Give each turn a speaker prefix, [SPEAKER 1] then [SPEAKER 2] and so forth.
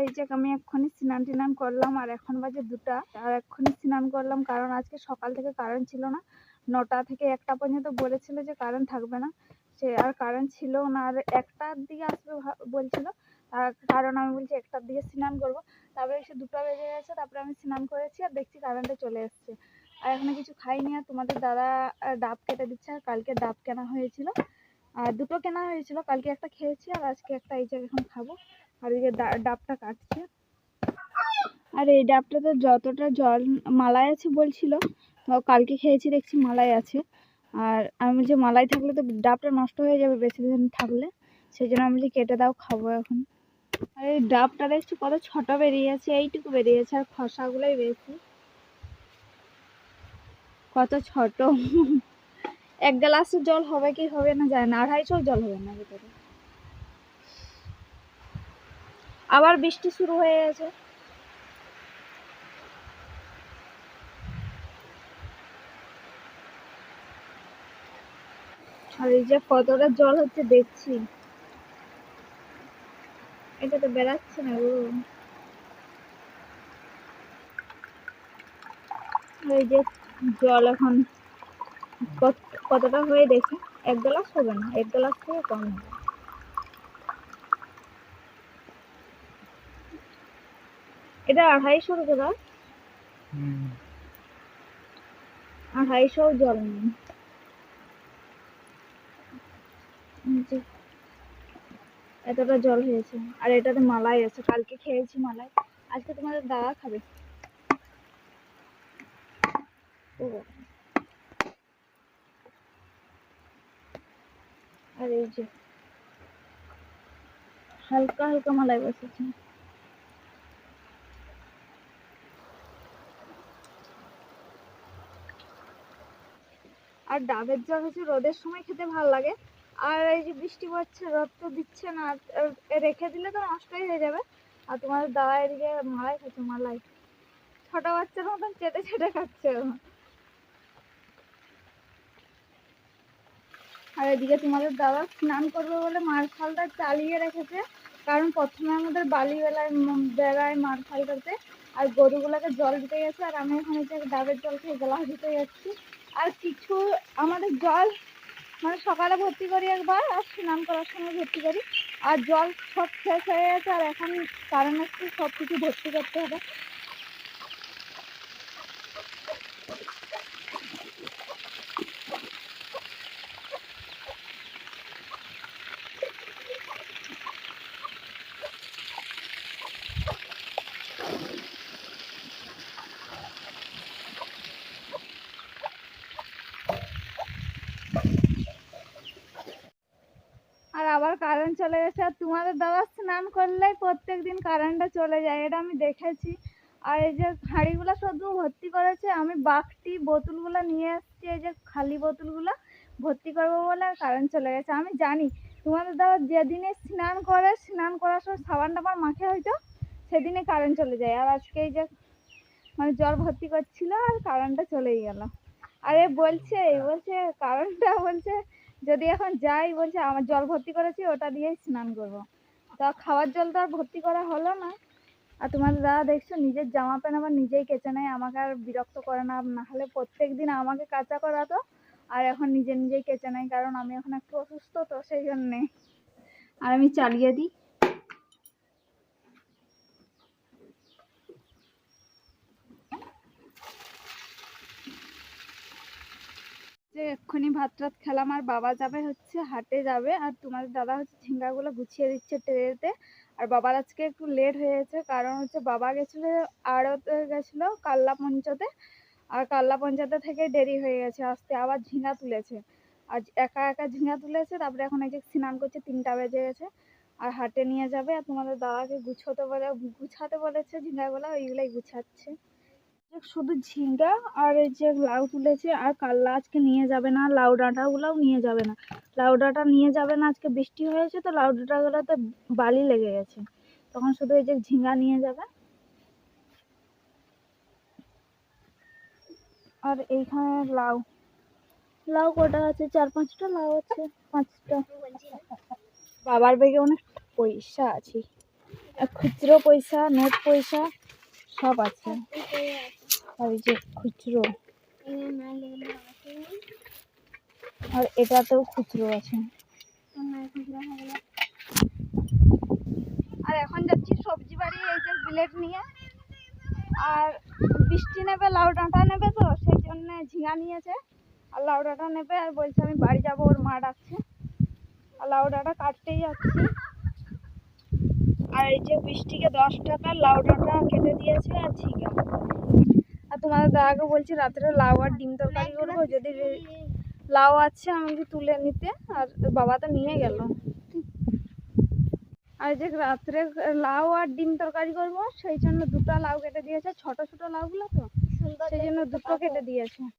[SPEAKER 1] এই যে আমি এক্ষুনি স্নান টিনান করলাম আর এখন বাজে 2টা আর এক্ষুনি স্নান করলাম, কারণ আজকে সকাল থেকে কারেন্ট ছিল না। 9টা থেকে 1টা পর্যন্ত বলেছিল যে কারেন্ট থাকবে না, সে আর কারেন্ট ছিল না। আর 1টার দিকে আসবে বলছিল, তার কারণ আমি বলছি 1টার দিকে স্নান করব। তারপরে এসে 2টা বেজে গেছে, তারপরে আমি স্নান করেছি আর দেখছি কারেন্টে চলে এসছে। আর এখনো কিছু খাইনি। আর তোমাদের দাদা ডাব কেটে দিচ্ছে, আর কালকে ডাব কেনা হয়েছিল, আর 2টো কেনা হয়েছিল। কালকে একটা খেয়েছি আর আজকে একটা এই যে এখন খাবো। আর এই যে ডাবটা কাটছে। আর এই ডাবটাতে যতটা জল মালাই আছে বলছিল, কালকে খেয়েছি দেখছি মালাই আছে। আর আমি বলছি মালাই থাকলে তো ডাবটা নষ্ট হয়ে যাবে বেশি দিন থাকলে, সেই জন্য আমি বলছি কেটে দাও, খাবো এখন। আর এই ডাবটা দেখছি কত ছোট বেরিয়েছে, এইটুকু বেরিয়েছে, আর খসাগুলোই বেশি, কত ছোট। 1 গ্লাসের জল হবে কি হবে না যায় না, 250 জল হবে না ভিতরে। আবার বৃষ্টি শুরু হয়ে গেছে। আর এই যে কতটা জল হচ্ছে দেখছি, এটা তো বেড়াচ্ছে না গো। এই যে জল এখন কতটা হয়ে দেখি, 1 গ্লাস হবে না, 1 গ্লাস থেকে কম হবে। এটা 250 টাকা, 250 জল নেই। এতটা জল হয়েছে। আর এটাতে মালাই আছে, কালকে খেয়েছি মালাই, আজকে তোমাদের দাদা খাবে। আর এই যে হালকা হালকা মালাই বসেছে। আর ডাবের জল হচ্ছে রোদের সময় খেতে ভালো লাগে। আর এই যে বৃষ্টি পড়ছে, রোদ তো দিচ্ছে না, রেখে দিলে তো নষ্টই হয়ে যাবে। আর তোমার দাদা এদিকে মালাই খাচ্ছে, মালাই ছোট বাচ্চার মতন চেটে চেটে খাচ্ছে। আর এদিকে তোমাদের দাদা স্নান করবে বলে মারফালটা চালিয়ে রেখেছে, কারণ প্রথমে আমাদের বালি বেলায় মারফাল করতে, আর গরুগুলোকে জল দিতে গেছে। আর আমি এখন হচ্ছে ডাবের জল খেয়ে গ্লাস দিতে যাচ্ছি। আর কিছু আমাদের জল মানে সকালে ভর্তি করি একবার, আর স্নান করার সময় ভর্তি করি। আর জল সব শেষ হয়ে গেছে, আর এখন কারণ হচ্ছে সব কিছু ভর্তি করতে হবে। আর আবার কারেন্ট চলে গেছে। আর তোমাদের দাদা স্নান করলেই প্রত্যেকদিন কারেন্টটা চলে যায়, এটা আমি দেখেছি। আর এই যে হাঁড়িগুলো শুধু ভর্তি করেছে, আমি বালতি বোতলগুলো নিয়ে এসেছি, এই যে খালি বোতলগুলো ভর্তি করবো বলে, আর কারেন্ট চলে গেছে। আমি জানি তোমাদের দাদা যেদিনে স্নান করে, স্নান করার সময় সাবান টাবান মাখে হয়তো, সেদিনে কারেন্ট চলে যায়। আর আজকে এই যে মানে জল ভর্তি করছিল আর কারেন্টটা চলেই গেল। আরে বলছে কারেন্টটা বলছে যদি এখন যাই, বলছে আমার জল ভর্তি করেছি ওটা দিয়েই স্নান করবো। তা খাওয়ার জল তো আর ভর্তি করা হলো না। আর তোমার দাদা দেখছো নিজের জামা প্যান্ট আবার নিজেই কেচে নেয়, আমাকে আর বিরক্ত করে না, না হলে প্রত্যেক দিন আমাকে কাচা করাতো। আর এখন নিজেই কেচে নেয়, কারণ আমি এখন একটু অসুস্থ তো সেই জন্যে। আর আমি চালিয়ে দিই। যে এক্ষুনি ভাত টাত খেলাম, আর বাবা যাবে হচ্ছে হাটে যাবে, আর তোমার দাদা হচ্ছে ঝিঙ্গাগুলো গুছিয়ে দিচ্ছে ট্রেতে। আর বাবার আজকে একটু লেট হয়েছে, কারণ হচ্ছে বাবা গেছিল আড়তে, গেছিল কাল্লা পঞ্চায়েতে, আর কাল্লা পঞ্চায়েতে থেকে দেরি হয়ে গেছে আসতে। আবার ঝিঙ্গা তুলেছে, আজ একা একা ঝিঙ্গা তুলেছে। তারপরে এখন এই যে স্নান করছে, 3টা বেজে গেছে। আর হাটে নিয়ে যাবে, আর তোমাদের দাদাকে গুছাতে বলেছে ঝিঙ্গাগুলো, ওইগুলোই গুছাচ্ছে। শুধু ঝিঙ্গা আর এই যে লাউ তুলেছে, আর কাল্লা আজকে নিয়ে যাবে না, লাউ ডাঁটাগুলোও নিয়ে যাবে না। লাউ ডাঁটা নিয়ে যাবে না, আজকে বৃষ্টি হয়েছে তো লাউ ডাঁটাগুলোতে বালি লেগে গেছে, তখন শুধু এই যে ঝিঙ্গা নিয়ে যাবে। আর এইখানে লাউ লাউ কটা আছে, 4-5টা লাউ আছে, 5টা। বাবার ব্যাগে অনেক পয়সা আছে। আর খুচরো পয়সা, নোট পয়সা সব আছে। আর এই যে খুচরো, আর এটাতেও খুচরো আছে। আর এখন যাচ্ছি সবজি বাড়ি, এই যে প্লেট নিয়ে। আর বৃষ্টি নেবে, লাউ ডাঁটা নেবে, তো সেই জন্য ঝিঙা নিয়েছে আর লাউ ডাঁটা নেবে। আর বলছে আমি বাড়ি যাবো, ওর মা ডাকছে। আর লাউ ডাঁটা কাটতেই যাচ্ছি। আর এই যে বৃষ্টিকে 10 টাকার লাউ ডাঁটা কেটে দিয়েছে আর ঝিঙা। আর তোমাদের দাদাকে বলছি রাত্রে লাউ আর ডিম তরকারি করবো, যদি লাউ আছে আমাকে তুলে নিতে। আর বাবা তো নিয়ে গেল। আর যে রাত্রে লাউ আর ডিম তরকারি করবো, সেই জন্য দুটো লাউ কেটে দিয়েছে, ছোট ছোট লাউগুলো তো, সেই জন্য দুটো কেটে দিয়েছে।